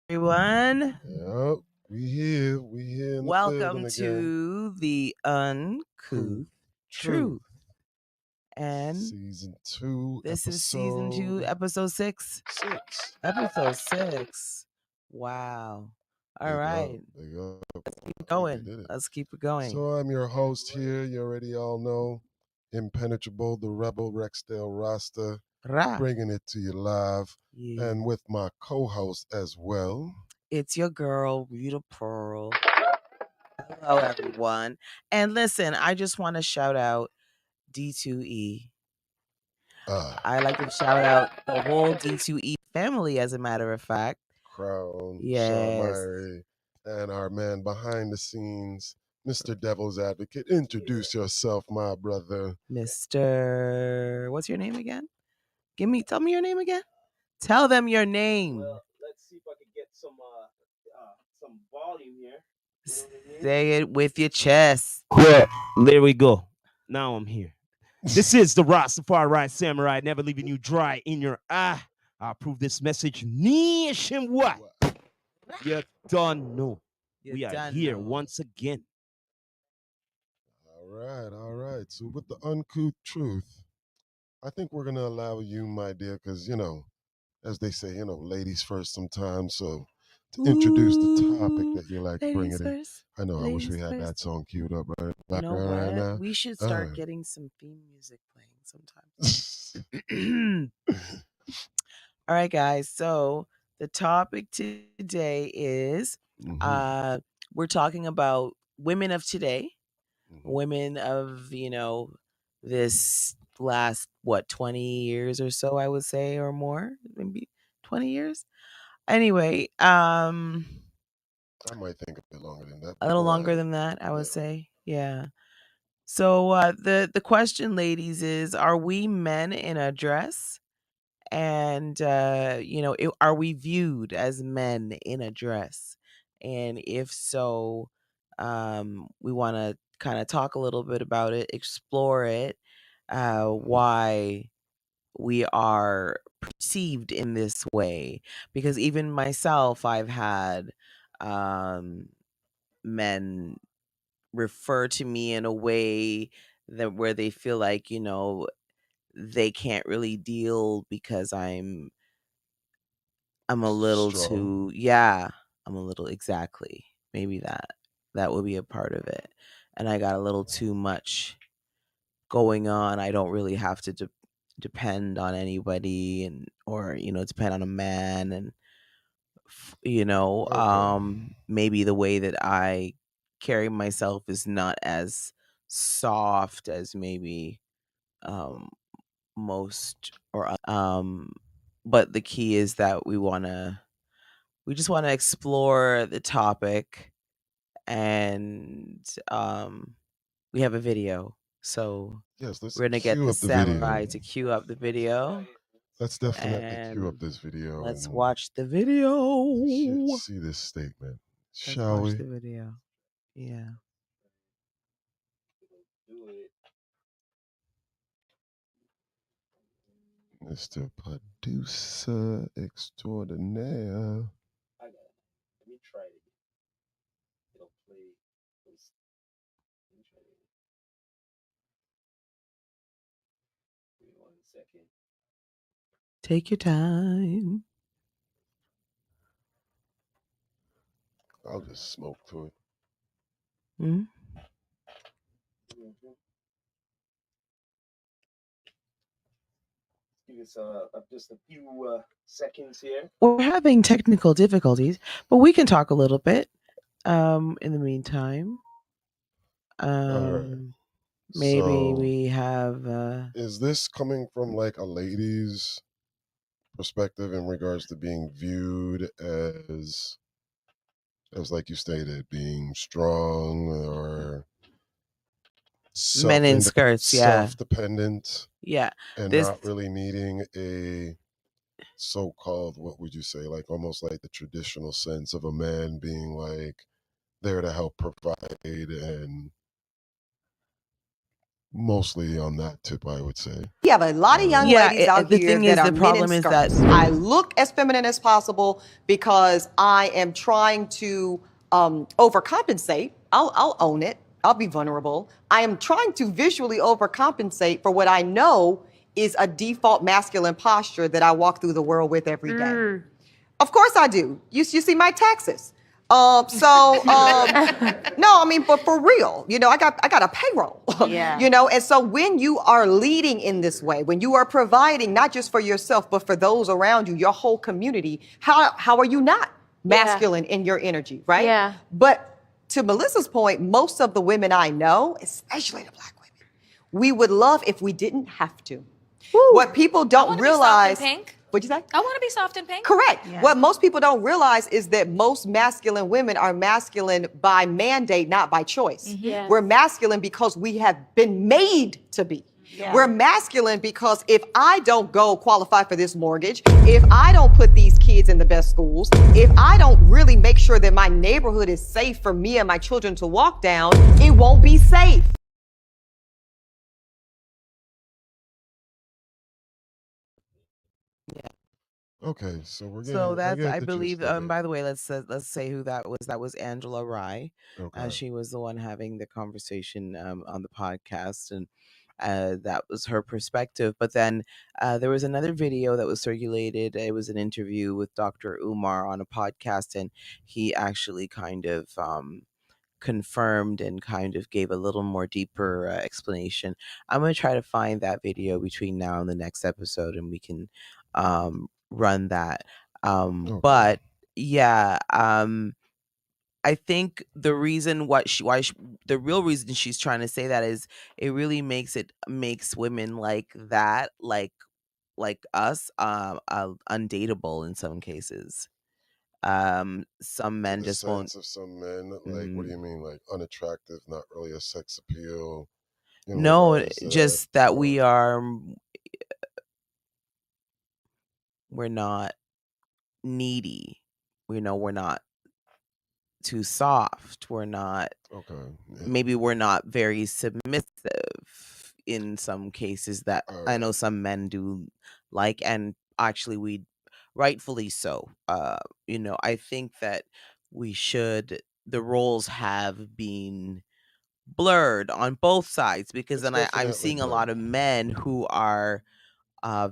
Everyone. Yep, we here in the Welcome building again. to the Uncouth Truth. And Season 2, this is season 2, episode 6. 6. Episode 6. Wow. All right. Big up. Keep going. Let's keep it going. So I'm your host here. You already all know. Impenetrable, the rebel Rexdale Rasta, bringing it to you live. Yeah. And with my co-host as well. It's your girl, Rita Pearl. Hello, everyone. And listen, I just want to shout out D2E. I like to shout out the whole D2E family, as a matter of fact. Crown, Yes. Shamari, and our man behind the scenes, Mr. Devil's Advocate. Introduce yourself, my brother. Mr. What's your name again? Tell me your name again. Tell them your name. Well, let's see if I can get some volume here. You know what I mean? Say it with your chest. Yeah, there we go. Now I'm here. This is the Rastafari Samurai, never leaving you dry in your eye. I approve this message nationwide. You don't know. We are here once again. All right. So with the Uncouth Truth, I think we're going to allow you, my dear, because, as they say, ladies first sometimes. So to introduce the topic that you like to bring it in. I know, I wish we had that song queued up right background right now. We should start getting some theme music playing sometimes. All right, guys. So the topic today is we're talking about women of today, women of, this last, 20 years or so, I would say, or more, maybe 20 years. Anyway, I might think a bit longer than that. A little longer than that, I would say. Yeah. So the question, ladies, is: are we men in a dress? And are we viewed as men in a dress? And if so, we want to kind of talk a little bit about it, explore it, why we are perceived in this way. Because even myself, I've had men refer to me in a way that where they feel like, they can't really deal because I'm a little Strong. I'm a little, exactly. Maybe that would be a part of it. And I got a little too much going on. I don't really have to depend on anybody or depend on a man, and maybe the way that I carry myself is not as soft as maybe most or but the key is that we just want to explore the topic, and we have a video, so yes, let's we're gonna get the samurai to cue up the video. Let's definitely cue up this video. Let's watch the video. See this statement, shall we? Watch the video. Yeah. Mr. Producer Extraordinaire. I got it. Let me try it again. It'll play. Let me try it again. Give me 1 second. Take your time. I'll just smoke to it. Mm-hmm. Give us just a few seconds here. We're having technical difficulties, but we can talk a little bit in the meantime. All right. Maybe we have is this coming from like a lady's perspective in regards to being viewed as like you stated, being strong or men in skirts, self-dependent, yeah, and not really needing a so-called, what would you say, like almost like the traditional sense of a man being like there to help provide and Mostly on that tip, I would say. We have a lot of young Yeah, ladies out the here thing that is, are the men in problem is that skirts. I look as feminine as possible because I am trying to overcompensate. I'll own it. I'll be vulnerable. I am trying to visually overcompensate for what I know is a default masculine posture that I walk through the world with every day. Of course I do. You see my taxes. No, I mean, but for real, I got a payroll. Yeah. And so when you are leading in this way, when you are providing not just for yourself but for those around you, your whole community, how are you not masculine in your energy, right? Yeah. But to Melissa's point, most of the women I know, especially the black women, we would love if we didn't have to. Woo. What people I don't wanna be realize. soft and pink. What'd you say? I want to be soft and pink. Correct. Yeah. What most people don't realize is that most masculine women are masculine by mandate, not by choice. Yes. We're masculine because we have been made to be. Yeah. We're masculine because if I don't go qualify for this mortgage, if I don't put these kids in the best schools, if I don't really make sure that my neighborhood is safe for me and my children to walk down, it won't be safe. Okay, so we're so I that's, get I the believe. gist of it. By the way, let's say who that was. That was Angela Rye. Okay. She was the one having the conversation on the podcast, and that was her perspective. But then there was another video that was circulated. It was an interview with Dr. Umar on a podcast, and he actually kind of confirmed and kind of gave a little more deeper explanation. I'm going to try to find that video between now and the next episode, and we can run that. Okay. But yeah, I think the reason the real reason she's trying to say that is it really makes women like that, like us, undateable in some cases. Some To men the just won't. sense of some men, like, what do Mhm. you mean, like unattractive, not really a sex appeal in No, regards to that? just that Or we're not needy. We're not too soft. We're not, okay, yeah, maybe we're not very submissive in some cases that all I right. know some men do like, and actually we rightfully so. I think that the roles have been blurred on both sides, because It's then I'm definitely seeing a lot blurred. of men who are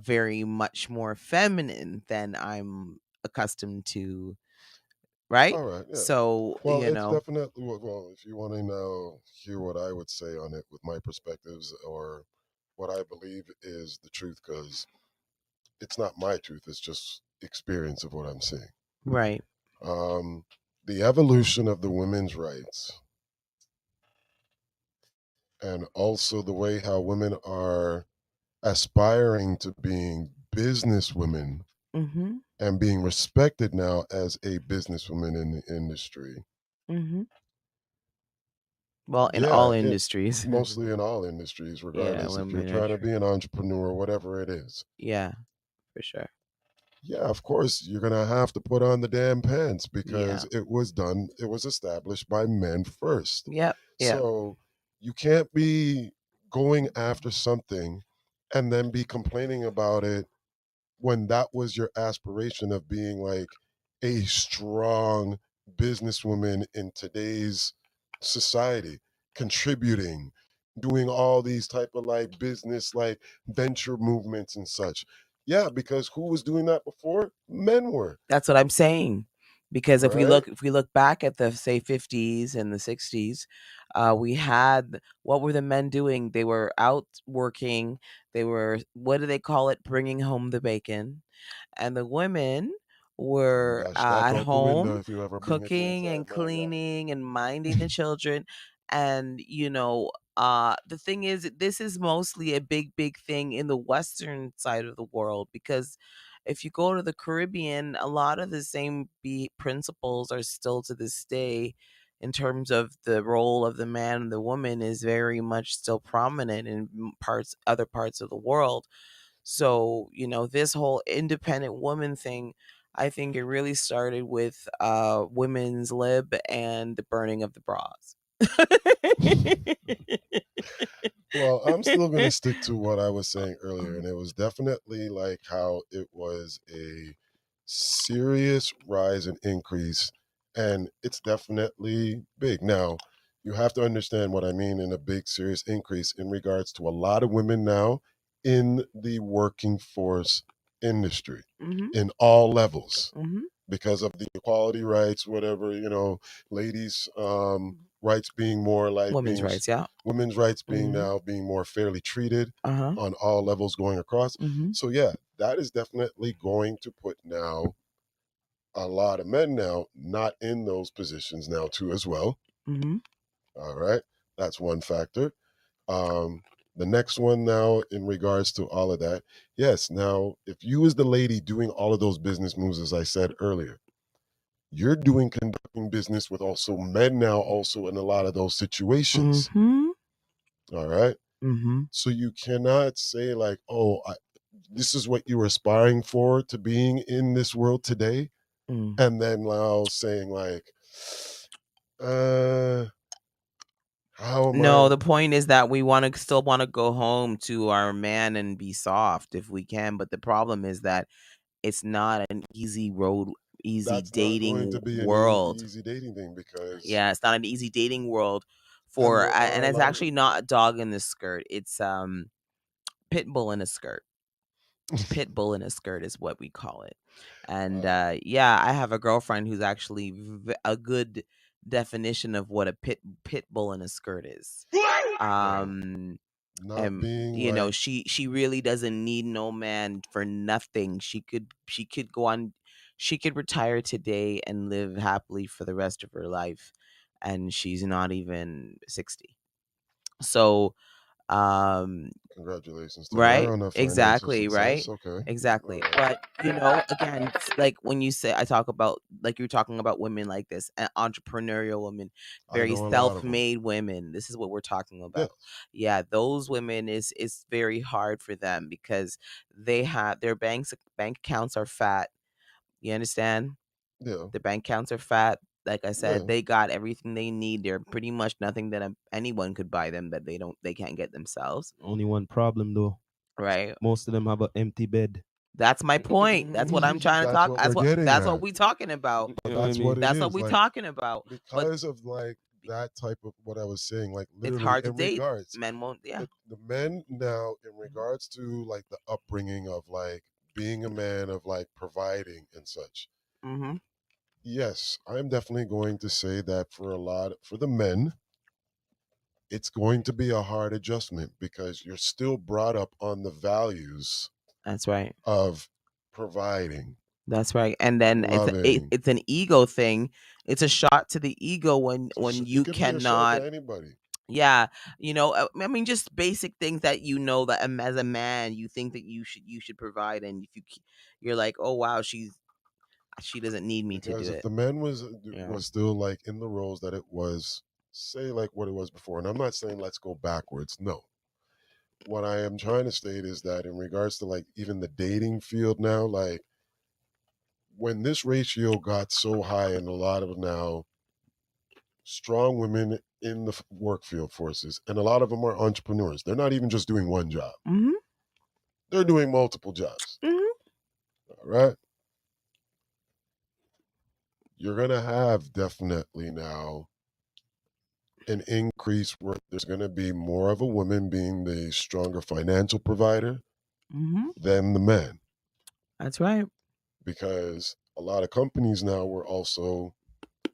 very much more feminine than I'm accustomed to, right? All right, yeah. So, Well, it's definitely well. If you want to now hear what I would say on it with my perspectives or what I believe is the truth, because it's not my truth. It's just experience of what I'm seeing. right. Um, the evolution of the women's rights, and also the way how women are aspiring to being businesswomen Mhm. and being respected now as a businesswoman in the industry. Mhm. Well, in Yeah, all it industries. mostly in all industries, Yeah, regardless if you're women are trying to be an entrepreneur, whatever it is. yeah, for sure. Yeah, of course, you're gonna have to put on the damn pants Yeah. because it was established by men first. Yep. Yep. So you can't be going after something and then be complaining about it when that was your aspiration of being like a strong businesswoman in today's society, contributing, doing all these type of like business like venture movements and such. Yeah, because who was doing that before? Men were, That's what I'm saying. Because right? if we look back at the, say, 50s and the 60s, we had, what were the men doing? They were out working. They were, what do they call it? Bringing home the bacon. And the women were Dash that at out the window home if you ever bring it to cooking inside and my yard. cleaning and minding the children. And the thing is, this is mostly a big thing in the western side of the world, because if you go to the Caribbean, a lot of the same principles are still to this day, in terms of the role of the man and the woman is very much still prominent in other parts of the world. So, this whole independent woman thing, I think it really started with women's lib and the burning of the bras. Well, I'm still going to stick to what I was saying earlier, and it was definitely like how it was a serious rise and increase, and it's definitely big. Now, you have to understand what I mean in a big, serious increase in regards to a lot of women now in the working force industry Mm-hmm. in all levels Mm-hmm. because of the equality rights, whatever, ladies' rights being more like Women's being rights, yeah. women's rights being Mm-hmm. now being more fairly treated Uh-huh. on all levels going across. Mm-hmm. So yeah, that is definitely going to put now a lot of men now not in those positions now too as well. Mm-hmm. All right. That's one factor. Um the next one now in regards to all of that, yes, now if you as the lady doing all of those business moves as I said earlier, you're doing conducting business with also men now also in a lot of those situations. Mm-hmm. All right. Mm-hmm. So you cannot say like, "Oh, this is what you're aspiring for to being in this world today," Mm. and then now saying like, "Uh, how am No, I?" the point is that we still want to go home to our man and be soft if we can, but the problem is that it's not an easy road, easy That's not going dating to be an world. easy dating thing because, Yeah, it's not an easy dating world and for there are and a it's lot of actually not a dog in the skirt. It's pit bull in a skirt. Pit bull in a skirt is what we call it. And uh, yeah, I have a girlfriend who's actually a good definition of what a pit bull in a skirt is. well, Um not and being like, she really doesn't need no man for nothing. She could go on, she could retire today and live happily for the rest of her life, and she's not even 60. So um congratulations to her right, on her financial exactly, success. right, Okay, all exactly. right, But again, like when you say, I talk about, like you're talking about women like this, entrepreneurial women, I very know a lot of them. self-made women. This is what we're talking Yes, about. Yeah, those women is very hard for them because they have their bank accounts are fat. You understand? yeah, The bank accounts are fat. Like I said, yeah. they got everything they need. They're pretty much nothing that anyone could buy them that they can't get themselves. Only one problem though. Right. Most of them have an empty bed. That's my point. That's what I'm trying to That's talk. what we're getting That's what at. we talking about. You But know what I that's what mean? it That's what is. we Like talking about. But because of like that type of what I was saying, like it's literally hard to in date. regards, Men won't. Yeah. the men now in regards to like the upbringing of like being a man of like providing and such. Mm-hmm. Yes, I'm definitely going to say that for the men, it's going to be a hard adjustment because you're still brought up on the values That's right. of providing, That's right. And then loving. it's an ego thing. It's a shot to the ego when It you could be a shot cannot. to anybody. Yeah, I mean, just basic things that that as a man you think that you should provide, and if you're like, oh wow, she doesn't need me to do Because if it. the men Yeah. was still like in the roles that it was, say like what it was before, and I'm not saying let's go backwards. No, what I am trying to state is that in regards to like even the dating field now, like when this ratio got so high in a lot of now strong women in the work field forces, and a lot of them are entrepreneurs. They're not even just doing one job; Mm-hmm. they're doing multiple jobs. Mm-hmm. All right, you're gonna have definitely now an increase where there's going to be more of a woman being the stronger financial provider Mm-hmm. than the man That's right. because a lot of companies now were also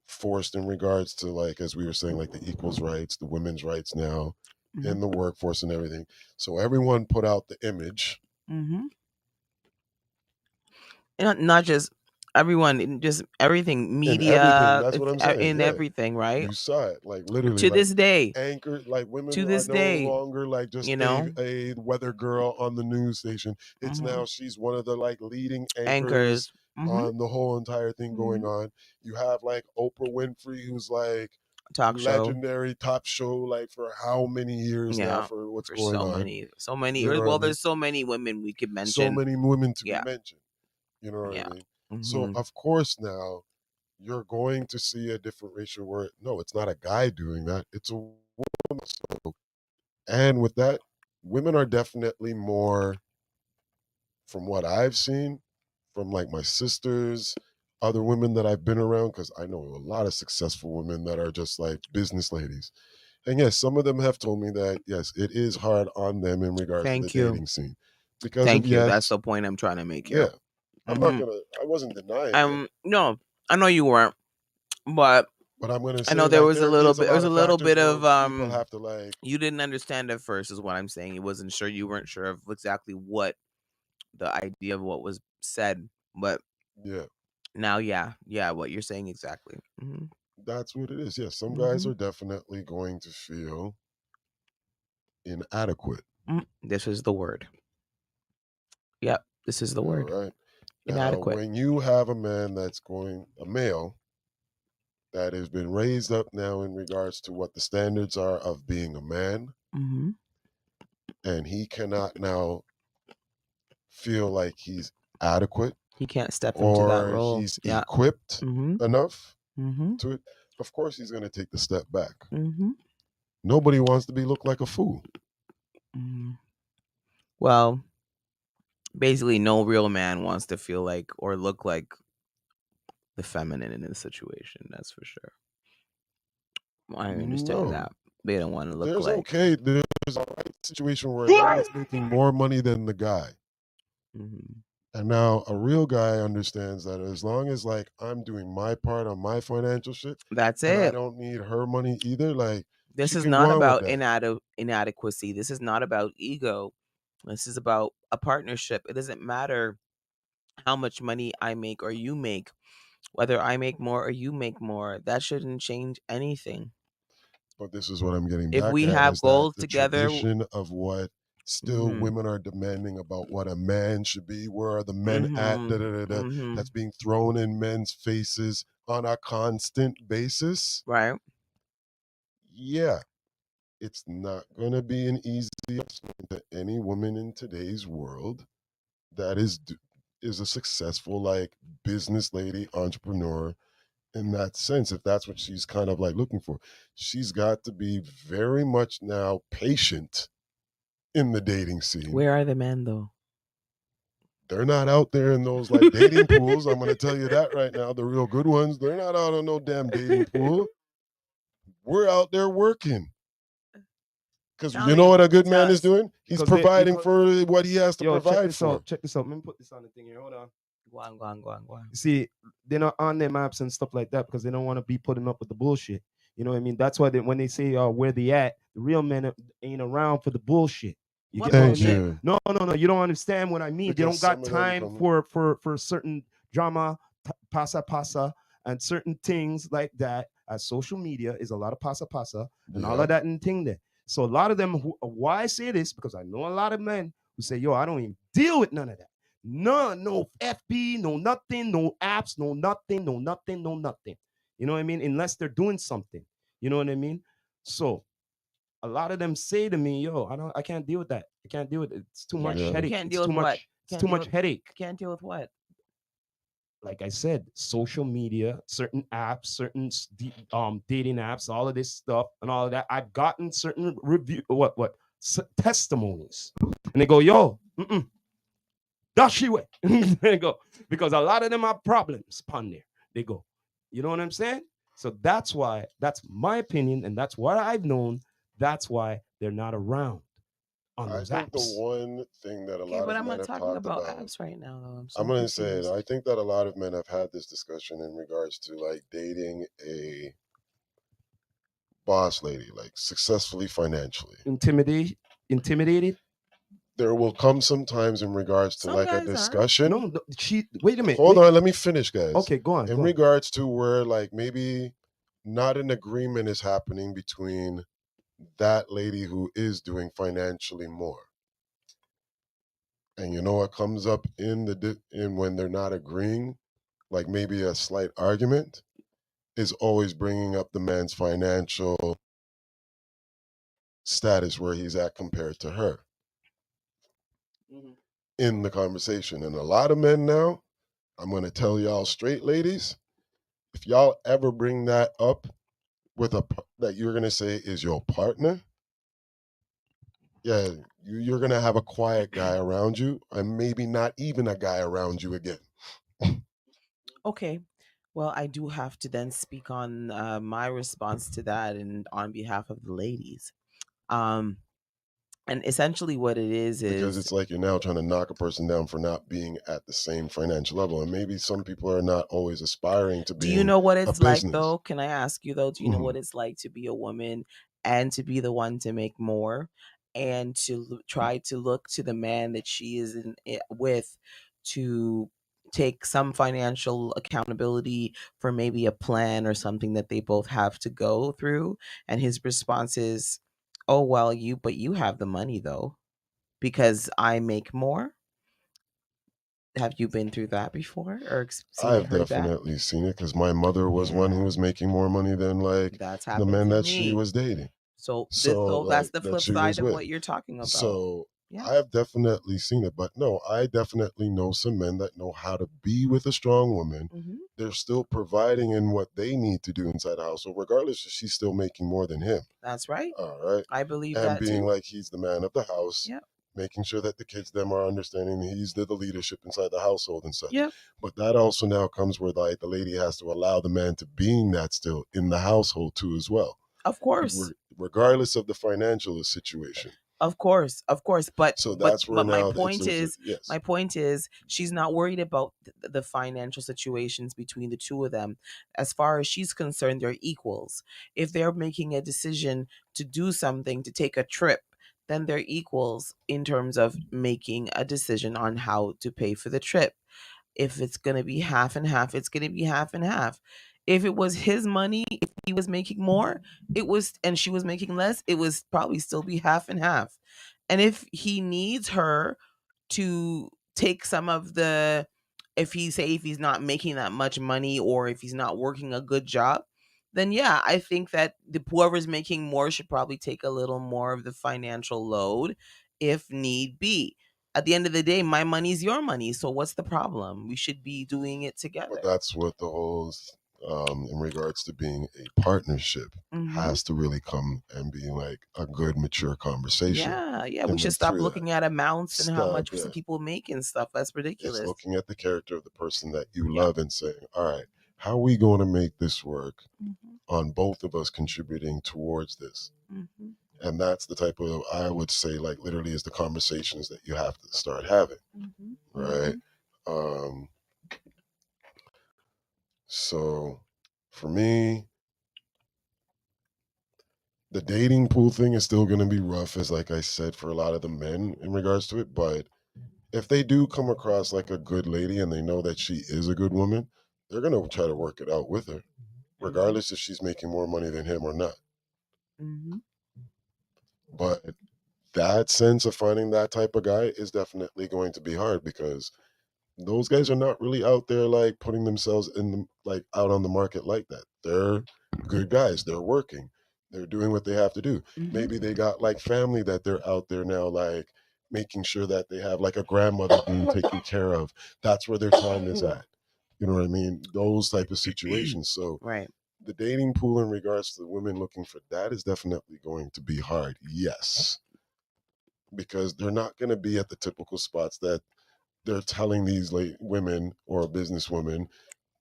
forced in regards to like as we were saying like the equals rights, the women's rights now Mm-hmm. in the workforce and everything, so everyone put out the image Mm-hmm. And not just everyone, just everything, and everything. media, That's what it's I'm saying. in Yeah, everything, right? you saw it like literally To like this day, anchor like women to are this no day, longer like just you know, a weather girl on the news station. It's hmm now she's one of the like leading anchors anchors, hmm on the whole entire thing going hmm on. You have like Oprah Winfrey who's like talk show. legendary top show like for how many years now Yeah, for what's for going on. so many You know years. what I Well, mean? there's so many women we could So mention. many women to be Yeah, mentioned. You know what I yeah. mean? So hmm of course now you're going to see a different ratio where no, it's not a guy doing that. It's a woman. So And with that, women are definitely more, from what I've seen, from like my sisters, other women that I've been around, because I know a lot of successful women that are just like business ladies. And yes, some of them have told me that, yes, it is hard on them in regards to the Thank you. dating scene. Because of, Thank you. That's yes, the point I'm trying to make yeah, here. I wasn't denying it, No, I know you weren't, but but I'm going to I say know there like was a there little is a bit. There lot was a of little factors bit where of people have to like, you didn't understand at first, is what I'm saying. You wasn't sure. You weren't sure of exactly what the idea of what was said, but yeah, now, yeah, what you're saying exactly. that's what it is. Yes, some guys Mhm. are definitely going to feel inadequate. This is the word. Yep, this is the All word. right. Now, Inadequate. when you have a man that's going, a male that has been raised up now in regards to what the standards are of being a man, hmm and he cannot now feel like he's adequate He can't step into that or role. he's Yeah. equipped hmm enough hmm to it, of course he's going to take the step back. hmm Nobody wants to be looked like a fool. Well, basically, no real man wants to feel like or look like the feminine in this situation. That's for sure. I understand No, that. They don't want to look there's like. a right situation where a guy is making more money than the guy. Mhm. And now a real guy understands that as long as like I'm doing my part on my financial shit That's and I it. don't need her money either, like This she is can go not on with about that. inadequacy. This is not about ego. This is about a partnership. It doesn't matter how much money I make or you make, whether I make more or you make more. That shouldn't change anything. But this is what I'm getting If back we at have is that goals the together, tradition of what still mhm, women are demanding about what a man should be, where are the men at, mhm, mhm, that's being thrown in men's faces on a constant basis. right? Yeah, it's not going to be an easy adjustment to any woman in today's world that is a successful like business lady entrepreneur in that sense, if that's what she's kind of like looking for. She's got to be very much now patient in the dating scene. Where are the men though? They're not out there in those like dating pools. I'm going to tell you that right now. The real good ones, they're not out on no damn dating pool. We're out there working. Because Tell you know me, what a good man is just doing? He's Because they providing because for what he has to yo, check provide this for. out. Check this out. Let me put this on the thing here. Hold on. go on, go on, go on, go on. You see, they're not on their maps and stuff like that because they don't want to be putting up with the bullshit. You know what I mean? That's why when they say where they at, the real men ain't around for the bullshit. You What get what I Thank mean? bullshit? you. No. You don't understand what I mean. They Because don't got some of them time come, for certain drama, pasa, and certain things like that. As social media is a lot of pasa and all yeah. of that and thing there. So a lot of them why I say this, because I know a lot of men who say, yo, I don't even deal with none of that. None, no FB, no nothing, no apps, no nothing, no nothing, no nothing. You know what I mean? Unless they're doing something. You know what I mean? So a lot of them say to me, yo, I can't deal with that. I can't deal with it. It's too much You Yeah. headache. can't It's deal too with what? much, it's too much headache. Can't deal with what? Like I said, social media, certain apps, certain dating apps, all of this stuff and all of that. I've gotten certain review testimonies. And they go, yo, that's she way. They go. Because a lot of them have problems upon there. They go. You know what I'm saying? So that's why, that's my opinion, and that's what I've known. That's why they're not around on I those think the apps. one thing that a Okay, lot but of I'm men not have talking talked about about, apps right now, though. I'm I'm so going to say it, confused. I think that a lot of men have had this discussion in regards to like dating a boss lady, like successfully financially. Intimidated? There will come some times in regards to Some like a guys are. discussion. No, she. Wait a minute. Hold Wait. on, let me finish, guys. Okay, go on. In Go on. regards to where like maybe not an agreement is happening between that lady who is doing financially more. And you know what comes up in in when they're not agreeing, like maybe a slight argument, is always bringing up the man's financial status where he's at compared to her in the conversation. And a lot of men now, I'm going to tell y'all straight, ladies, if y'all ever bring that up with that you're going to say is your partner, yeah, you're gonna have a quiet guy around you, and maybe not even a guy around you again. Okay. Well, I do have to then speak on my response to that and on behalf of the ladies. Um, and essentially, what it Because is it's like you're now trying to knock a person down for not being at the same financial level, and maybe some people are not always aspiring to do you being know what a it's like business. though? Can I ask you though? Do you know Mhm. what it's like to be a woman and to be the one to make more and to try to look to the man that she is with to take some financial accountability for maybe a plan or something that they both have to go through, and his response is, "Oh well, you have the money though because I make more." Have you been through that before or seen it, I've heard that? definitely seen it because my mother was one who Yeah. was making more money than like That's the happened men to that she me. was dating. So So that's like the that flip she side was of with. what you're talking about. So Yeah. I've definitely seen it, but no, I definitely know some men that know how to be with a strong woman. Hmm. They're still providing in what they need to do inside the house. So regardless if she's still making more than him. That's right. All right. I believe And that being too. like he's the man of the house, Yep. making sure that the kids them are understanding he's the leadership inside the household and such. Yep. But that also now comes where like the lady has to allow the man to being that still in the household too as well, Of course. regardless of the financial situation. Of course. Of course. But So but that's where but my now it's point there's a is yes. she's not worried about the financial situations between the two of them. As far as she's concerned, they're equals. If they're making a decision to do something, to take a trip, then they're equals in terms of making a decision on how to pay for the trip. If it's going to be half and half, it's going to be half and half. If it was his money, if he was making more, it was, and she was making less, it was probably still be half and half. And if he needs her to take some of the, if he's not making that much money or if he's not working a good job, then yeah, I think that whoever's making more should probably take a little more of the financial load if need be. At the end of the day, my money's your money. So what's the problem? We should be doing it But together. that's what the whole in regards to being a partnership Hmm. has to really come and be like a good mature conversation. Yeah, yeah. We And should then stop through that looking at amounts and how stuff, much yeah, some people make and stuff. That's it's ridiculous. looking at the character of the person that you Yep. love and saying, all right, how are we going to make this work Hmm. on both of us contributing towards this? Hmm. And that's the type of, I would say, like literally is the conversations that you have to start having, Hmm. right? Hmm. Um, so for me, the dating pool thing is still going to be rough, as like I said, for a lot of the men in regards to it. But if they do come across like a good lady and they know that she is a good woman, they're going to try to work it out with her, regardless if she's making more money than him or not. Hmm. But that sense of finding that type of guy is definitely going to be hard because those guys are not really out there like putting themselves in the, like out on the market like that. They're good guys. They're working. They're doing what they have to do. Hmm. Maybe they got like family that they're out there now like making sure that they have like a grandmother being taken care of. That's where their time is at. You know what I mean? Those type of situations. So Right. the dating pool in regards to the women looking for that is definitely going to be hard. Yes, because they're not going to be at the typical spots that they're telling these women or businesswomen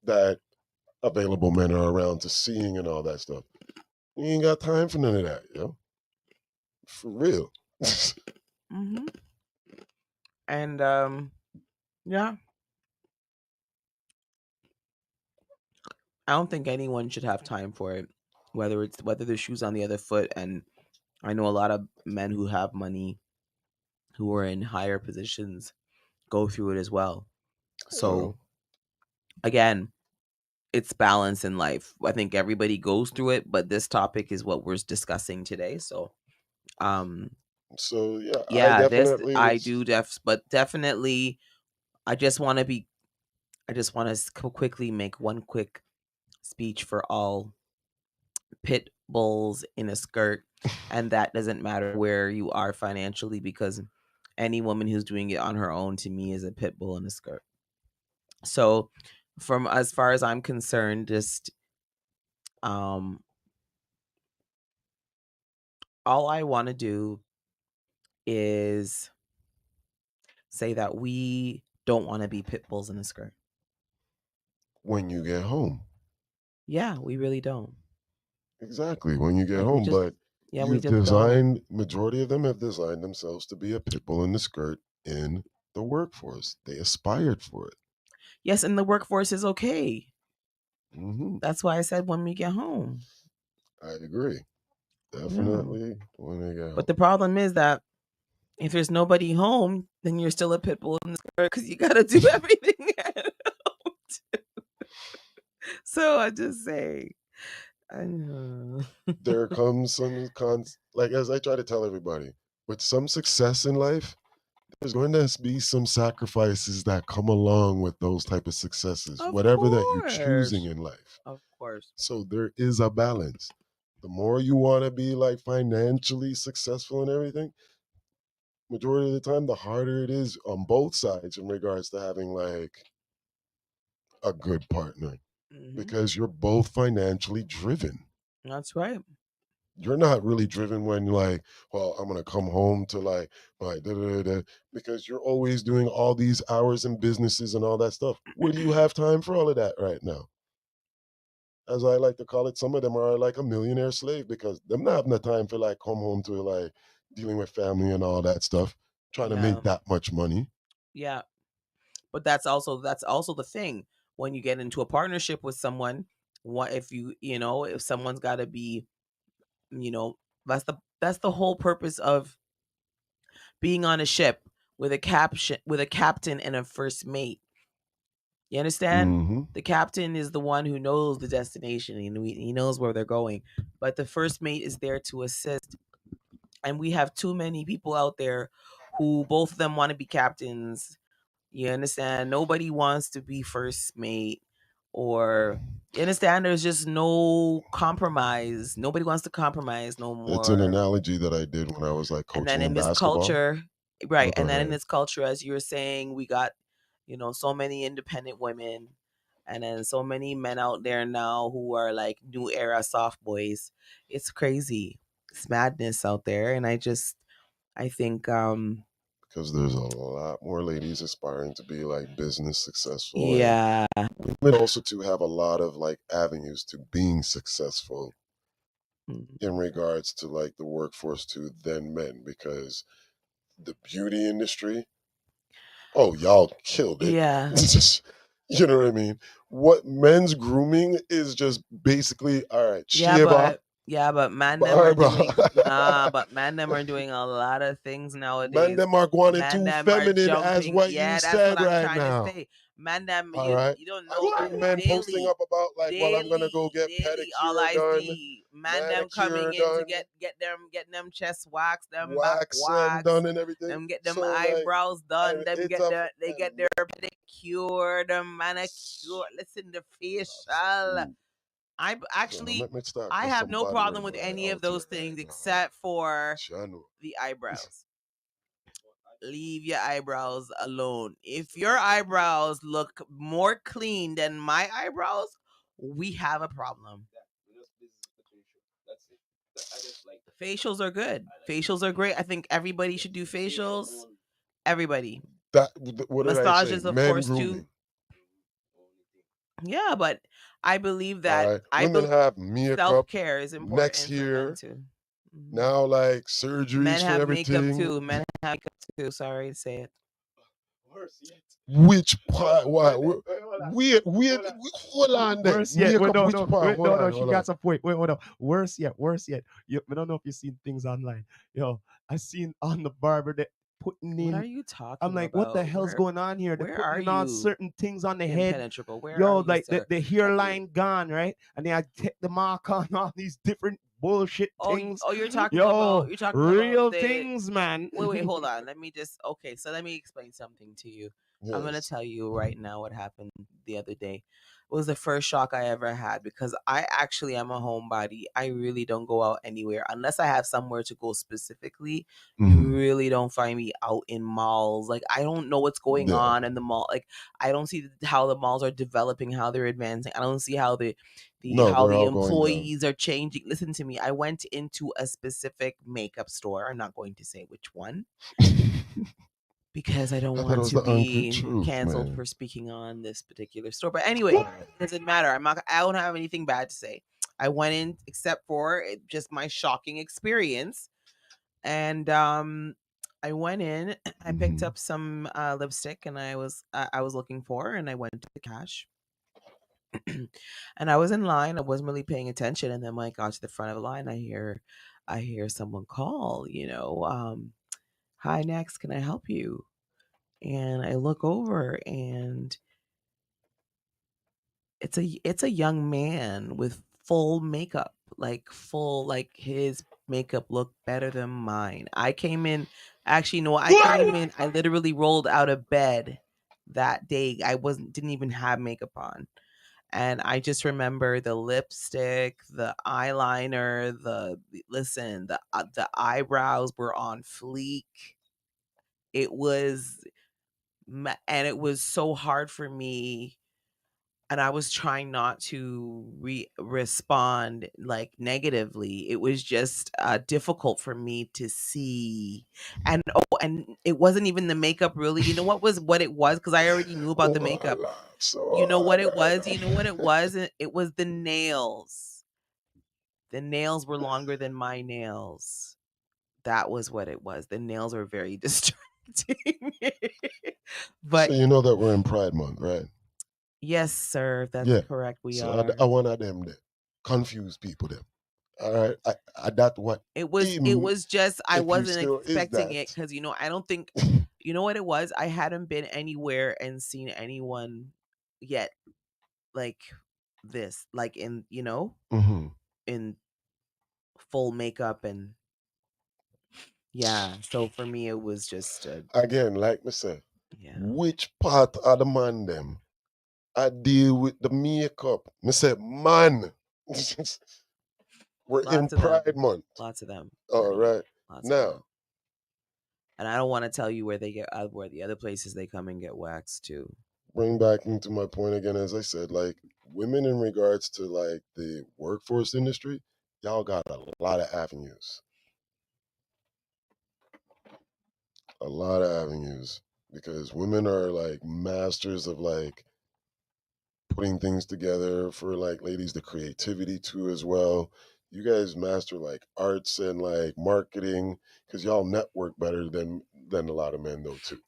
that available men are around to seeing and all that stuff. You ain't got time for none of that, yo. For real. Hmm. And yeah, I don't think anyone should have time for it. Whether the shoe's on the other foot, and I know a lot of men who have money who are in higher positions go through it as well. Well, So again, it's balance in life. I think everybody goes through it, but this topic is what we're discussing today. So um so yeah, I yeah, this definitely would. I do but definitely I just want to be I just want to quickly make one quick speech for all pit bulls in a skirt, and that doesn't matter where you are financially, because any woman who's doing it on her own to me is a pit bull in a skirt. So from as far as I'm concerned, just um all I want to do is say that we don't want to be pit bulls in a skirt. When you get home. Yeah, we really don't. Exactly, when you get Like we home. just But yeah, we you've just don't. majority of them have designed themselves to be a pit bull in the skirt in the workforce. They aspired for it. Yes, and the workforce is okay. Hmm. That's why I said when we get home. I agree. Yeah. Definitely when they get But home. the problem is that if there's nobody home, then you're still a pit bull in the skirt because you gotta do everything at home. So I just say, I know. There comes some cons, like as I try to tell everybody, with some success in life, there's going to be some sacrifices that come along with those type of successes, Of whatever that you're choosing course. in life. Of course. So there is a balance. The more you want to be like financially successful and everything, majority of the time, the harder it is on both sides in regards to having like a good partner Hmm. because you're both financially driven. That's right. You're not really driven when you're like, well, I'm gonna come home to like da, da, da, da, because you're always doing all these hours and businesses and all that stuff. Where do you have time for all of that right now? As I like to call it, some of them are like a millionaire slave because them not having the time for like come home to like dealing with family and all that stuff, trying to Yeah. make that much money. Yeah. But that's also the thing. When you get into a partnership with someone, what if if someone's gotta be, you know, that's the whole purpose of being on a ship with a captain and a first mate. You understand? Mm-hmm. The captain is the one who knows the destination and he knows where they're going. But the first mate is there to assist. And we have too many people out there who both of them want to be captains. You understand? Nobody wants to be first mate, or you understand there's just no compromise. Nobody wants to compromise no It's an more. analogy that I did when I was like And then coaching in in this basketball. culture, Oh, right, go and then in ahead. this culture, as you were saying, we got so many independent women, and then so many men out there now who are like new era soft boys. It's crazy. It's madness out there, and I think Because there's a lot more ladies aspiring to be like business successful and yeah. women also to have a lot of like avenues to being successful Mm. in regards to like the workforce to than men because the beauty industry, oh y'all killed it. Yeah. You know what I mean? What men's grooming is just basically all right, Yeah, Shiva, but man them are Barbara. doing but man them are doing a lot of things Man, nowadays. them are going Man too them are feminine as jumping. what you Yeah, that's what said I'm right trying to now. say. Man them, All you right. you don't I've know seen men posting daily. up about like, well, I'm gonna go get Daily, all pedicure I done, see, man them coming manicure in to done, get them chest wax, them back wax them wax, done and everything. them get them So like eyebrows done, it's a they get and their pedicure, them manicure. Listen, the facial. ooh, I so now actually let me start I cause have some no body problem words with right any of out here those right things now. except for Channel. the eyebrows. Leave your eyebrows alone. If your eyebrows look more clean than my eyebrows, we have a problem. Facials are good. Facials are great. I think everybody should do facials. Everybody. That what did I say? Massages, of Men course, too. grooming. Yeah, but I believe All that right. Women have makeup self-care is next important for men here. too. Mhm. Now like Men surgeries for have makeup everything. too. Men have makeup too. Sorry to say it. Which part? Why? We hold on there. Worse yet, wait, Makeup. no, Which no, part? wait, Hold no, on. no, she Hold on. got some point. Wait, hold on. Worse yet, worse yet. I don't know if you've seen things online. Yo, I seen on the barber that putting What are in. you I'm talking like, what the about? hell's Where going on here? They're where are putting on you? certain things on the head. Impenetrable. Where are Yo, you, like the, sir? the hairline gone, right? And then I take the mark on all these different bullshit things. You're talking about Yo, real the things, man. wait, hold on. Let me just okay, so let me explain something to you. I'm gonna Yes. tell you right now what happened the other day. It was the first shock I ever had because I actually am a homebody. I really don't go out anywhere unless I have somewhere to go specifically. You Mhm. really don't find me out in malls. Like I don't know what's going Yeah. on in the mall. Like I don't see how the malls are developing, how they're advancing. I don't see how the No, how they're the all going down. employees are changing. Listen to me. I went into a specific makeup store. I'm not going to say which one because I don't I thought it want was to the uncouth be truth, canceled man. for speaking on this particular store. But anyway, it doesn't matter. I don't have anything bad to say. I went in except for just my shocking experience. And I went in, I picked up some lipstick and I was looking for and I went to the cash. And I was in line. I wasn't really paying attention, and then when I got to the front of the line, I hear someone call. Hi, next, can I help you? And I look over, and it's a young man with full makeup, like full, like his makeup looked better than mine. I came in, actually, no, I came in. I literally rolled out of bed that day. I wasn't didn't even have makeup on. And I just remember the lipstick, the eyeliner, the eyebrows were on fleek. It was and it was so hard for me, and I was trying not to respond like negatively. It was just difficult for me to see, and and it wasn't even the makeup really. You know what it was, because I already knew about the Oh, I makeup. laughed so You know what hard it right was? You know what it was? It was the nails. The nails were longer than my nails. That was what it was. The nails were very distracting. So But you know that we're in Pride Month, right? yes, sir, that's Yeah. correct. We So are. I want of them there. Confuse people them. All right. I that what It him, was just I if you wasn't still is expecting that. it because I don't think you know what it was. I hadn't been anywhere and seen anyone yet like this, like Hmm. in full makeup and yeah. So for me, it was just Again, like me say, yeah, which part of the man them I deal with the makeup? Me say, man, we're in lots of Pride them, Month. lots of them, All honey, right. lots of them. Now, And I don't want to tell you where they get where the other places they come and get waxed too. bring back into my point again, as I said, like women in regards to like the workforce industry, y'all got a lot of avenues. A lot of avenues. Because women are like masters of like putting things together for like ladies, the creativity too as well. You guys master like arts and like marketing because y'all network better than a lot of men though too.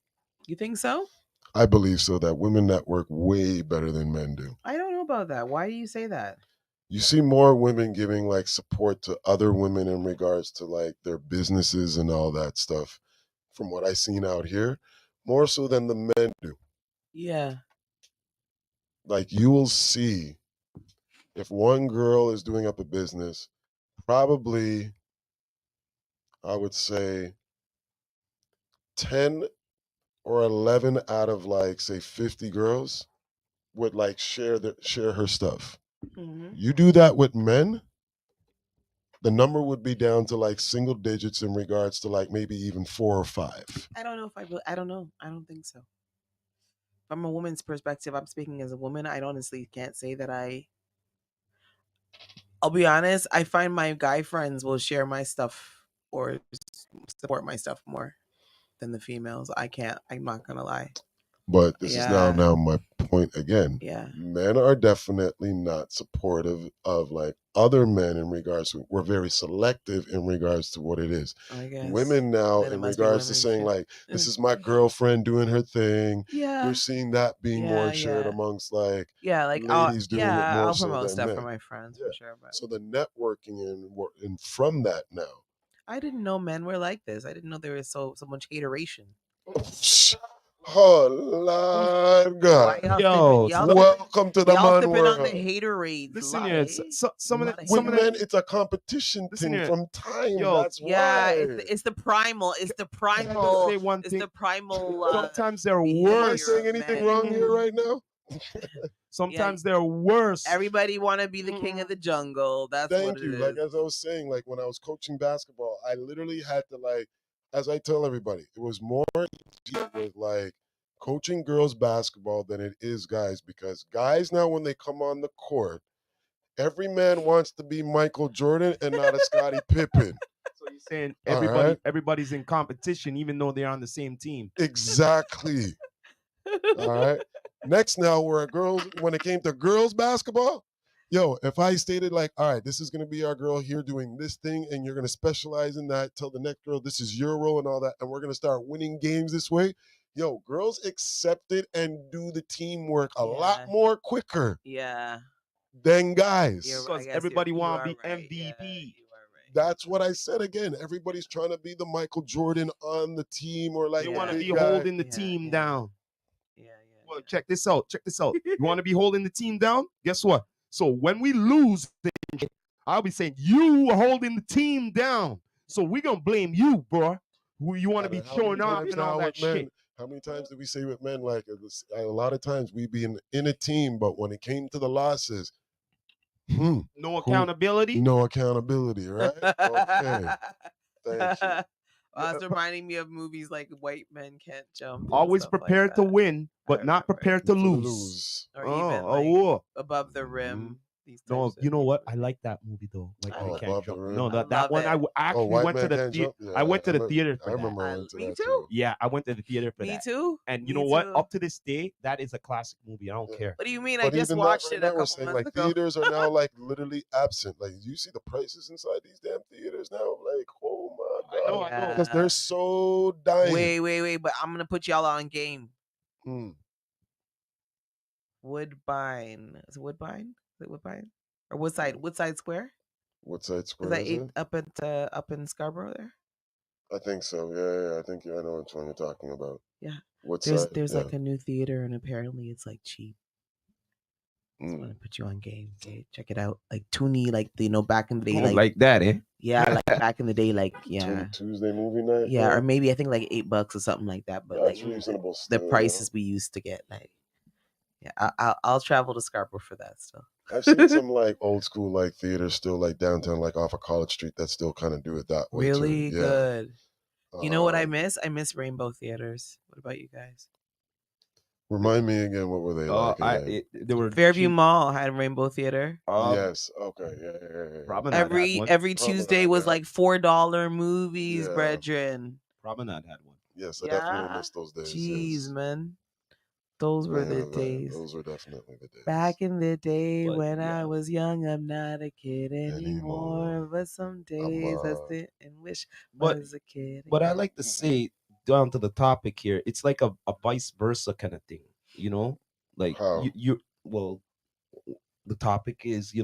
You think so? I believe so that women network way better than men do. I don't know about that. Why do you say that? You see more women giving like support to other women in regards to like their businesses and all that stuff from what I seen out here, more so than the men do. Yeah. Like you will see if one girl is doing up a business, probably I would say 10 or 11 out of like say 50 girls would like share her stuff. Hmm. You do that with men, the number would be down to like single digits in regards to like maybe even 4 or 5. I don't know if I don't know. I don't think so. From a woman's perspective, I'm speaking as a woman. I honestly can't say that I'll be honest. I find my guy friends will share my stuff or support my stuff more than the females. I can't. I'm not gonna lie. But this is Yeah. now my point again. Yeah. Men are definitely not supportive of like other men in regards to we're very selective in regards to what it is. I guess. Women now Then it in must be regards to women's saying shit. like this is my girlfriend doing her thing, you're Yeah. seeing that being more Yeah. shared Yeah. amongst like Yeah. Like ladies doing it yeah, more I'll so promote than stuff for men. my friends Yeah. for sure. But So the networking and from that now. I didn't know men were like this. I didn't know there was so much hateration. Oh Lord Why God. y'all sipping? Yo, Welcome to the Y'all man sipping on the world. haterades. A listen lot, here. eh? Some of the Lot of With some of the men, haterade. it's a competition listen thing here. from time. Yo, That's Yeah, why. it's the primal. can I just say one It's thing? the primal Sometimes they're Am I behavior worse. saying of anything men. wrong here right now? Yeah, Sometimes they're worse. everybody want to be the king of the jungle. That's what Thank it you. Like is. as I was saying, like when I was coaching basketball, I literally had to like, as I tell everybody, it was more easy with like coaching girls basketball than it is guys because guys now when they come on the court, Every man wants to be Michael Jordan and not a Scottie Pippen. So you're saying All right. everybody's in competition, even though they're on the same team. Exactly. All right. Next, now we're girls. When it came to girls basketball, yo, if I stated like, all right, this is gonna be our girl here doing this thing, and you're gonna specialize in that. Tell the next girl this is your role and all that, and we're gonna start winning games this way. Yo, girls accept it and do the teamwork a lot Yeah. more quicker Yeah. than guys. You're, I Because guess everybody you want are to be right. Yeah, MVP. you are right. That's what I said again. Everybody's trying to be the Michael Jordan on the team or like They the want to big be guy. holding the Yeah, team yeah. down. Yeah, Well, check this out. Check this out. You want to be holding the team down? Guess what? So when we lose, I'll be saying you are holding the team down. So we're gonna blame you, bro. Who you want to be And how many showing off times and all now that with men? shit. How many times did we say with men like a lot of times we be in a team, but when it came to the losses, No accountability. no accountability, right? Okay, thank you. It's reminding me of movies like White Men Can't Jump. And Always stuff like prepared to that. win, but not remember. prepared to For the lose. lose. Or even like Oh. Above the Rim. These No, types you of know what? I movies. like that movie though. Like I Man love Can't Above the Jump. Rim. No, I that love one it. I actually White went to Man the Can't theater. Jump? Yeah, I went to the theater I for that. remember I went to Me that too. Yeah, I went to the theater for Me that. too. And you Me know what? too. Up to this day, that is a classic movie. I don't Yeah. care. What do you mean? I But just even watched that, it right a now, we're couple saying months like ago. theaters are now like literally absent. Like you see the prices inside these damn theaters now. Like, oh my god, I know. because they're so dying. Wait. But I'm gonna put y'all on game. Hmm. Woodbine. Is it Woodbine? Is it Woodbine? Or Woodside? Woodside Square? What side Is square that is it? up in Scarborough there? I think so. Yeah. I think I know which one you're talking about. Yeah. What There's side? there's Yeah. like a new theater and apparently it's like cheap. Just Mm. want to put you on game. Okay, check it out. Like Toonie, like back in the day, Oh, like that, eh? yeah, like back in the day, like yeah, Tuesday movie night. yeah, or maybe I think like $8 or something like that. But That's like reasonable. the Still, prices we used to get, like yeah, I'll travel to Scarborough for that still. I've seen some like old school like theaters still like downtown, like off of College Street, that still kind of do it that way Really too. Yeah. good. You know what I Um, miss? I miss Rainbow Theaters. What about you guys? Remind me again, what were they like again? They were Fairview cheap. Mall had Rainbow Theater. Yes. Okay. Yeah. Promenade had one. Every Tuesday was yeah. like $4 movies, Yeah. brethren. Promenade had one. Yes, I definitely miss those days. Jeez, Yes. man. Those were the Man, days. those were definitely the days. Back in the day But, when yeah. I was young, I'm not a kid anymore. Anymore. But some days I sit and wish I But was a kid. but I again. like to say down to the topic here, it's like a vice versa kind of thing, you know? Like How? well, the topic is, we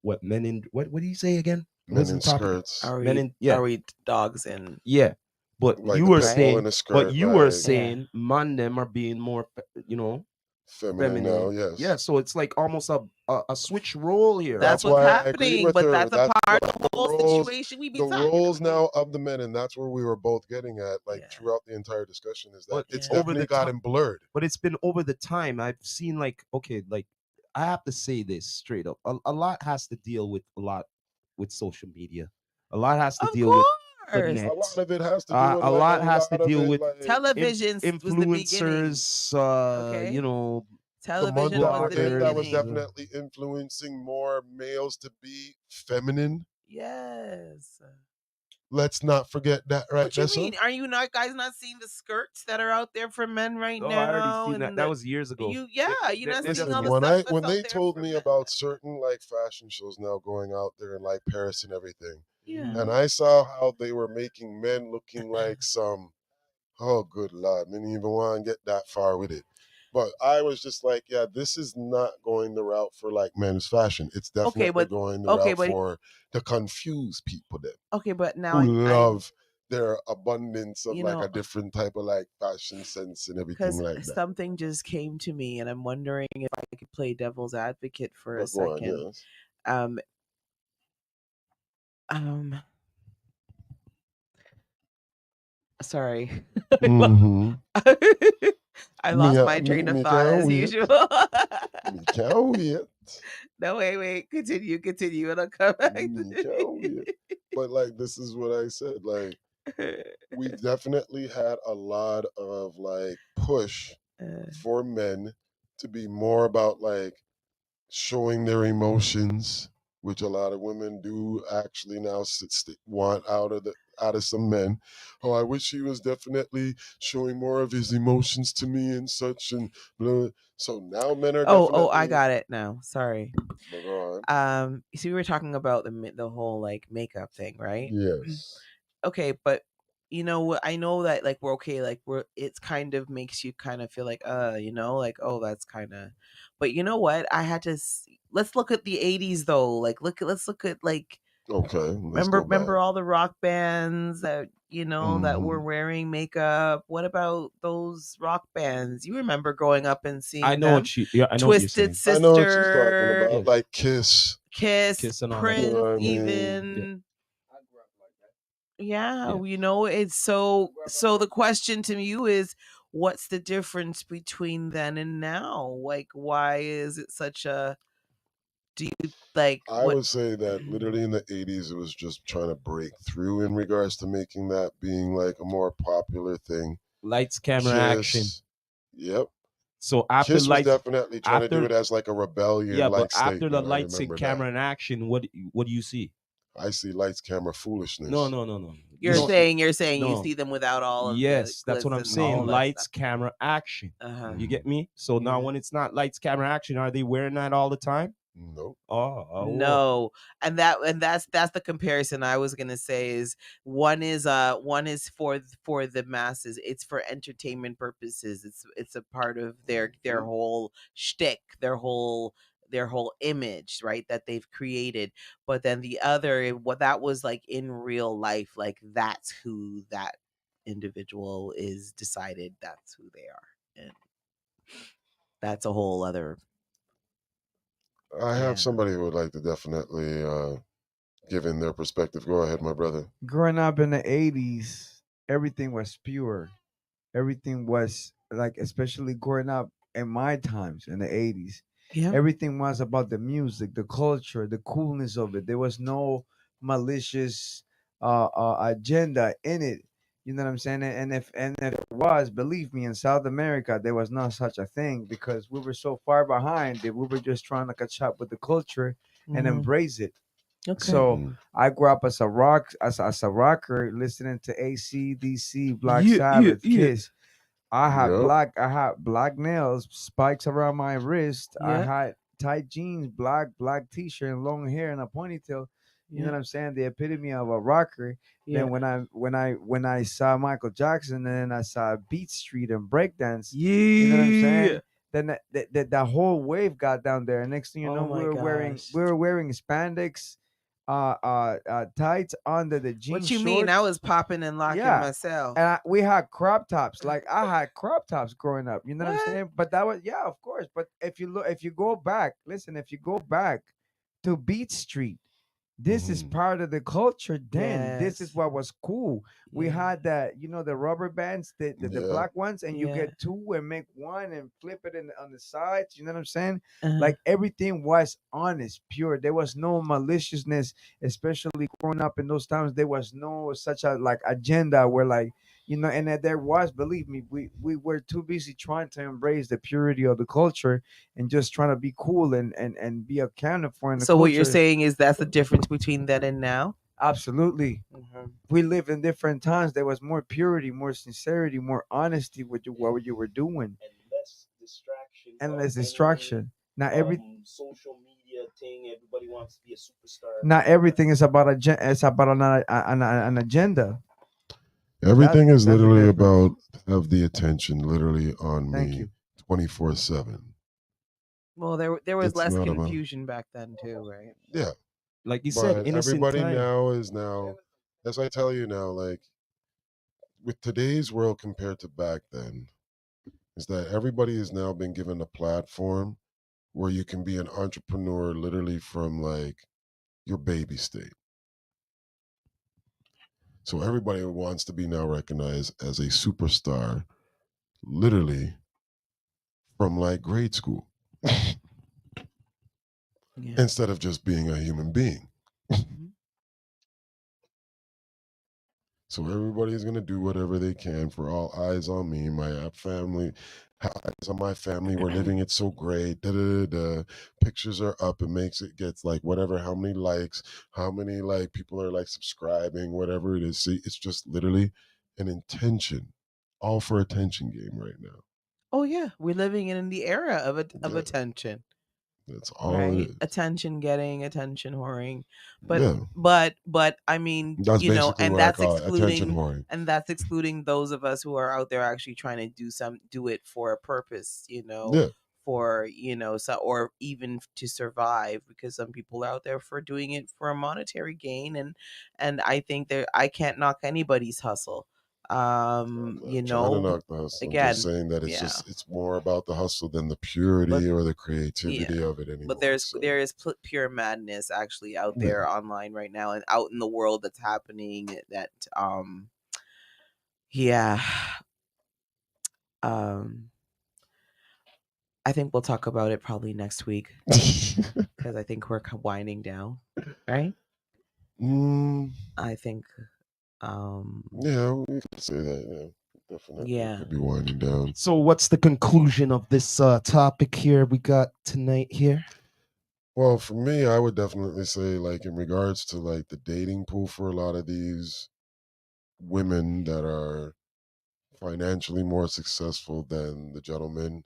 what men in what do you say again? Men What's in the topic? skirts. Are Men we, in yeah. are we dogs in? Yeah. But Like you the were pit bull in saying a skirt. but you were like, saying man them are being more feminine now. Yes. Yeah, so it's like almost a switch role here. That's what's why I agree happening, with but her. that's a part of the whole roles, situation we be the talking roles about. now of the men, and that's where we were both getting at, like Yeah. throughout the entire discussion, is that But it's Yeah. over definitely the top- gotten blurred. But it's been over the time. I've seen like I have to say this straight up. A lot has to deal with social media. A lot has to Of deal with the course. net. A lot of it has to do with a lot has to of deal it, with like, Television was the beginning. influencers. Okay. the Television was the that beginning. was definitely influencing more males to be feminine. Yes. Let's not forget that, right? What you Dessa? mean? Are you guys not seeing the skirts that are out there for men right Oh, now? I already seen that. And That was years ago. you're not This seeing is all the when stuff that's when out they there told for me men. about certain like fashion shows now going out there in like Paris and everything, Yeah. and I saw how they were making men looking like some, oh good lord, I didn't even want to get that far with it. But I was just like, yeah, this is not going the route for like men's fashion. It's definitely going the route for the confused people then. Okay, but now who love their abundance of like a different type of like fashion sense and everything like that. Something just came to me, and I'm wondering if I could play devil's advocate for a Go on, second. yes. Sorry. Mm-hmm. I lost my train of thought as usual. Me can't wait. No, wait. Continue. And I'll come back. Me can't wait. But like, this is what I said. Like, we definitely had a lot of like push for men to be more about like showing their emotions, which a lot of women do actually now want out of some men. Oh, I wish he was definitely showing more of his emotions to me and such and blah. So now men are Oh, I definitely. got it now. Sorry. But go on. You see, we were talking about the whole like makeup thing, right? Yes. Okay, but you know what? I know that like we're okay, like it's kind of makes you kind of feel like like, oh, that's kind of. But you know what? I had to. Let's look at the '80s though. Like, let's look at like. Okay, let's go Remember back. all the rock bands that that were Hmm. wearing makeup? What about those rock bands? You remember growing up and I seeing know them? what yeah, I know what you're Twisted saying. I know what she's talking Sister, about, Yes. like Kiss. Kiss, Kiss and all that You stuff. know Prince, what I Yeah. mean? Yeah. even. Yeah, Yeah. it's so the question to you is what's the difference between then and now? Like why is it such a do you like I what would say that literally in the 80s, it was just trying to break through in regards to making that being like a more popular thing. Lights, camera, action. Kiss. Yep. So after Kiss was lights, definitely trying to do after it as like a rebellion yeah, but like after the statement. I lights and remember that. camera and action, what do you see? I see lights, camera, No, foolishness. no, no, no. You you're don't. saying you No. see them without all of the Yes, that's what glitz I'm and saying. all Hmm. that stuff. Lights, camera, action. Uh-huh. You get Hmm. me? So now Yeah. when it's not lights, camera, action, are they wearing that all the time? Nope. Oh. No, and that's the comparison I was gonna say is one is for the masses. It's for entertainment purposes. It's a part of their Mhm. whole shtick, their whole image, right? That they've created. But then the other, what that was like in real life, like that's who that individual is decided. That's who they are, and that's a whole other. I have Yeah. somebody who would like to definitely give in their perspective. Go ahead, my brother. Growing up in the 80s, everything was pure. Everything was like, especially growing up in my times in the 80s, Yeah. everything was about the music, the culture, the coolness of it. There was no malicious agenda in it. You know what I'm saying? And if it was, believe me, in South America, there was not such a thing because we were so far behind that we were just trying to catch up with the culture and Mhm. embrace it. Okay. So Hmm. I grew up as a rocker, listening to AC/DC, Black Yeah, yeah, Sabbath, yeah. Kiss. Yep. I had black nails, spikes around my wrist. I Yeah. had tight jeans, black t-shirt, and long hair and a ponytail. You know Yeah. what I'm saying? The epitome of a rocker. Yeah. Then when I saw Michael Jackson, and then I saw Beat Street and breakdance. You know what I'm Yeah. saying? Then the whole wave got down there. And next thing you Oh know, my gosh. we were wearing spandex, tights under the jean What you mean? I shorts. was popping and locking Yeah, myself. and we had crop tops. Like I had crop tops growing up. You know what I'm What? saying? But that was, yeah, of course. But if you go back, listen, if you go back to Beat Street, this is Hmm. part of the culture. Then this is Yes. what was cool. We Yeah. had that, the rubber bands, the Yeah. black ones, and you Yeah. get two and make one and flip it on the sides. You know what I'm saying? Uh-huh. Like everything was honest, pure. There was no maliciousness, especially growing up in those times. There was no such a like agenda where like, and that there was, believe me, we were too busy trying to embrace the purity of the culture and just trying to be cool and be accounted for in the So what you're culture. saying is that's the difference between then and now? Absolutely. Mhm. We lived in different times. There was more purity, more sincerity, more honesty with what you were doing, And less distraction and of less any distraction. Not social media thing. Everybody wants to be a superstar. not everything is about it's about an agenda. Everything is That's the literally difference. about have the attention literally on Thank me you. 24/7. Well, there was It's less not about. confusion back then too, right? Yeah, Like you said, but innocent everybody time. now is now, as I tell you now, like with today's world compared to back then, is that everybody has now been given a platform where you can be an entrepreneur literally from like your baby state. So everybody wants to be now recognized as a superstar, literally from like grade school, Yeah. instead of just being a human being. Mhm. So everybody's gonna do whatever they can for all eyes on me, my family, eyes on my family. We're living it so great. Da, da, da, da. Pictures are up. It makes it gets like whatever, how many likes, how many like people are like subscribing, whatever it is. See, it's just literally an intention, all for attention game right now. Oh yeah, we're living in the era of Yeah, attention. that's all it Right, is. attention getting, attention whoring, but Yeah, I mean, that's basically and what I call it, attention whoring. that's excluding those of us who are out there actually trying to do it for a purpose, Yeah, for so, or even to survive, because some people are out there for doing it for a monetary gain, and I think I can't knock anybody's hustle. I'm not trying to knock the hustle. I'm just Again, saying that yeah, it's more about the hustle than the but purity or the yeah, creativity of it but anymore. So there is pure madness actually out yeah, there online right now and out in the world that's happening, that yeah, um I think we'll talk about it probably next week, because I think we're winding down, right? mm, I think yeah, we could say that. Yeah, definitely, we yeah, could be winding down. So what's the conclusion of this topic here we got tonight here? Well, for me, I would definitely say, like, in regards to like the dating pool for a lot of these women that are financially more successful than the gentlemen,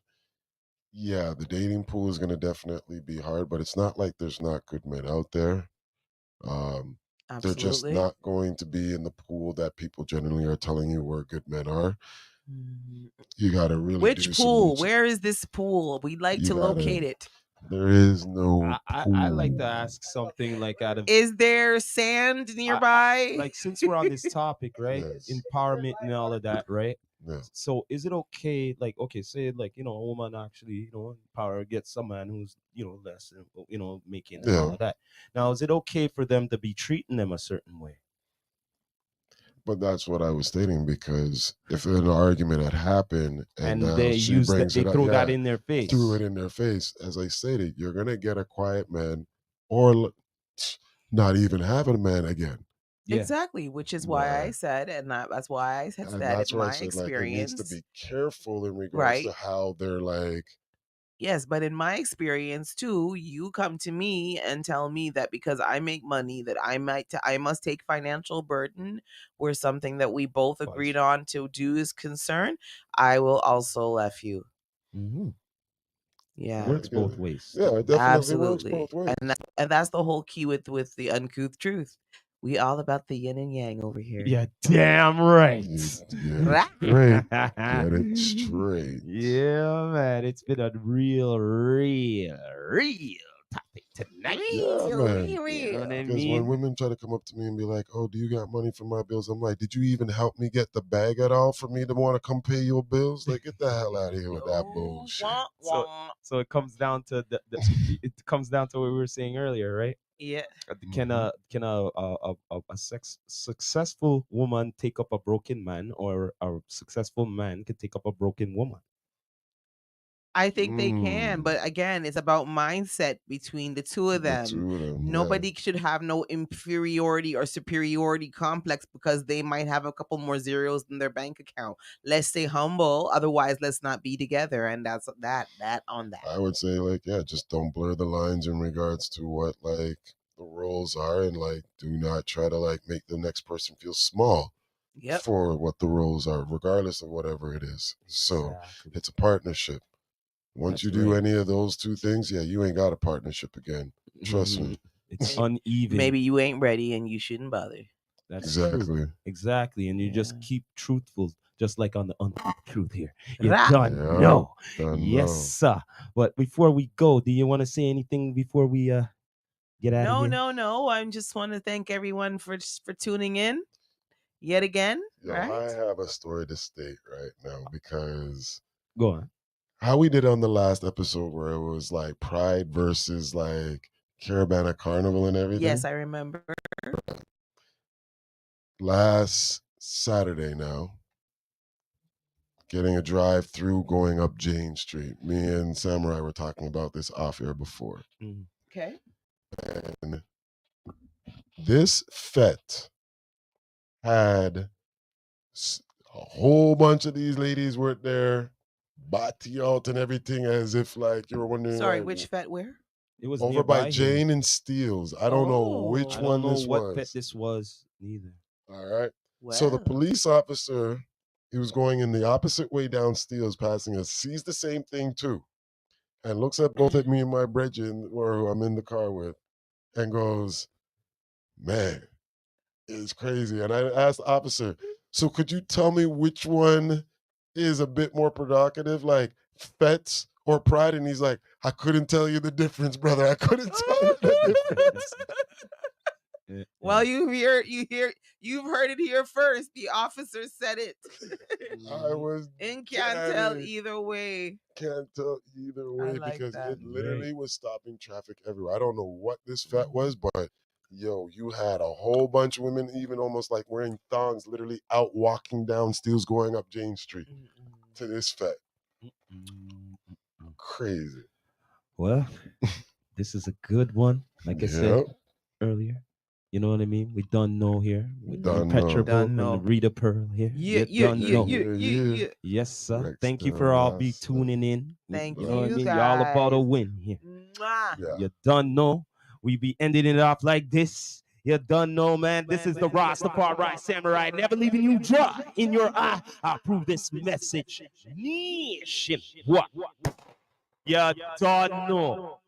yeah, the dating pool is going to definitely be hard, but it's not like there's not good men out there. Um, they're just absolutely. not going to be in the pool that people generally are telling you where good men are. Mhm. You got to really Which do some pool? research. Where is this pool? We'd like You to got to, locate it. there is no I like to pool. ask something like out of Is there sand nearby? like, since we're on this topic, right? Yes. Empowerment and all of that, right? Yeah. So is it okay, like, okay, say like, a woman actually, power gets a man who's, less, making and all Yeah. of that. Now, is it okay for them to be treating them a certain way? But that's what I was stating, because if an argument had happened and And now they she use that, brings they it up, throw that yeah, in their threw it face. in their face, as I stated, you're going to get a quiet man or not even having a man again. Yeah. Exactly, which is why I Right. said, and that's why I had And said it. that's In why I my said, like, it needs to experience, be careful in regards to right? how they're like, Yes, but in my experience too, you come to me and tell me that because I make money, that I must take financial burden where something that we both agreed on to do is concerned. I will also left you. Mm-hmm. Yeah, Works both again, ways. yeah, it definitely works absolutely, both ways. and that's the whole key with the uncouth truth. We all about the yin and yang over here. Yeah, damn right. You get it Rah. straight. Get it straight. Yeah, man. It's been a real topic tonight. Yeah, man. You know what I Because when mean? women try to come up to me and be like, "Oh, do you got money for my bills?" I'm like, "Did you even help me get the bag at all for me to want to come pay your bills? Like, get the hell out of here with that Oh, bullshit." wah, So wah. so it comes down to it comes down to what we were saying earlier, right? Yeah. Can Mhm. a successful woman take up a broken man, or a successful man can take up a broken woman? I think they can, Mm, but again, it's about mindset between the two of the them. two of them, yeah. Nobody should have no inferiority or superiority complex because they might have a couple more zeros in their bank account. Let's stay humble, otherwise let's not be together. And that's that on that. I would say, like, yeah, just don't blur the lines in regards to what like the roles are, and like do not try to like make the next person feel small Yep. for what the roles are, regardless of whatever it is. So Exactly. it's a partnership. Once That's you do right. any of those two things, yeah, you ain't got a partnership again. Trust me. It's And uneven. maybe you ain't ready and you shouldn't bother. That's true. Exactly. Exactly. And you just Yeah. keep truthful, just like on the Uncouth Truth here. You Rah. don't Yeah. know. Done Yes, know. sir. But before we go, do you want to say anything before we get out of No, here? no. I just want to thank everyone for tuning in yet again. Yo, Right? I have a story to state right now, because Go on. how we did on the last episode where it was like Pride versus like Caravana Carnival and everything. Yes, I remember. Last Saturday now, getting a drive through going up Jane Street. Me and Samurai were talking about this off air before. Mhm. Okay. And this fete had A whole bunch of these ladies were there, body out and everything, as if like you were wondering, Sorry, like, which vet where? It was over by nearby here. Jane and Steele's. I don't know which I Oh, don't one know this what vet was. this was neither. All right. So the well. police officer, he was going in the opposite way down Steele's, passing us, sees the same thing too, and looks at both at me and my brethren, or who I'm in the car with, and goes, "Man, it's crazy." And I asked the officer, "So could you tell me which one is a bit more provocative, like Fets or Pride?" And he's like, "I couldn't tell you the difference, brother. I couldn't tell you the difference." Well, you've heard it here first. The officer said it. I was And can't tell dying. either way. Can't tell either I way like because that. it literally was stopping traffic everywhere. I don't know what this fat was, but yo, you had a whole bunch of women, even almost like wearing thongs, literally out walking down Steels going up Jane Street to this fat. Crazy. Well, this is a good one. Like I said Yep. earlier, you know what I mean? We done know here with the Done know. impenetrable Done and the know. Rita Pearl here. Yeah, You done know. Yeah. Yes, sir. Rex Thank you the for all be Rasta. tuning in. Thank You know what I you mean? Y'all about to guys. win here. Mwah. Yeah. You done know. We be ending it off like this. You done know, man. This is the Rastafari Samurai, never leaving you dry in your eye. I prove this message. Nation. What? You done know.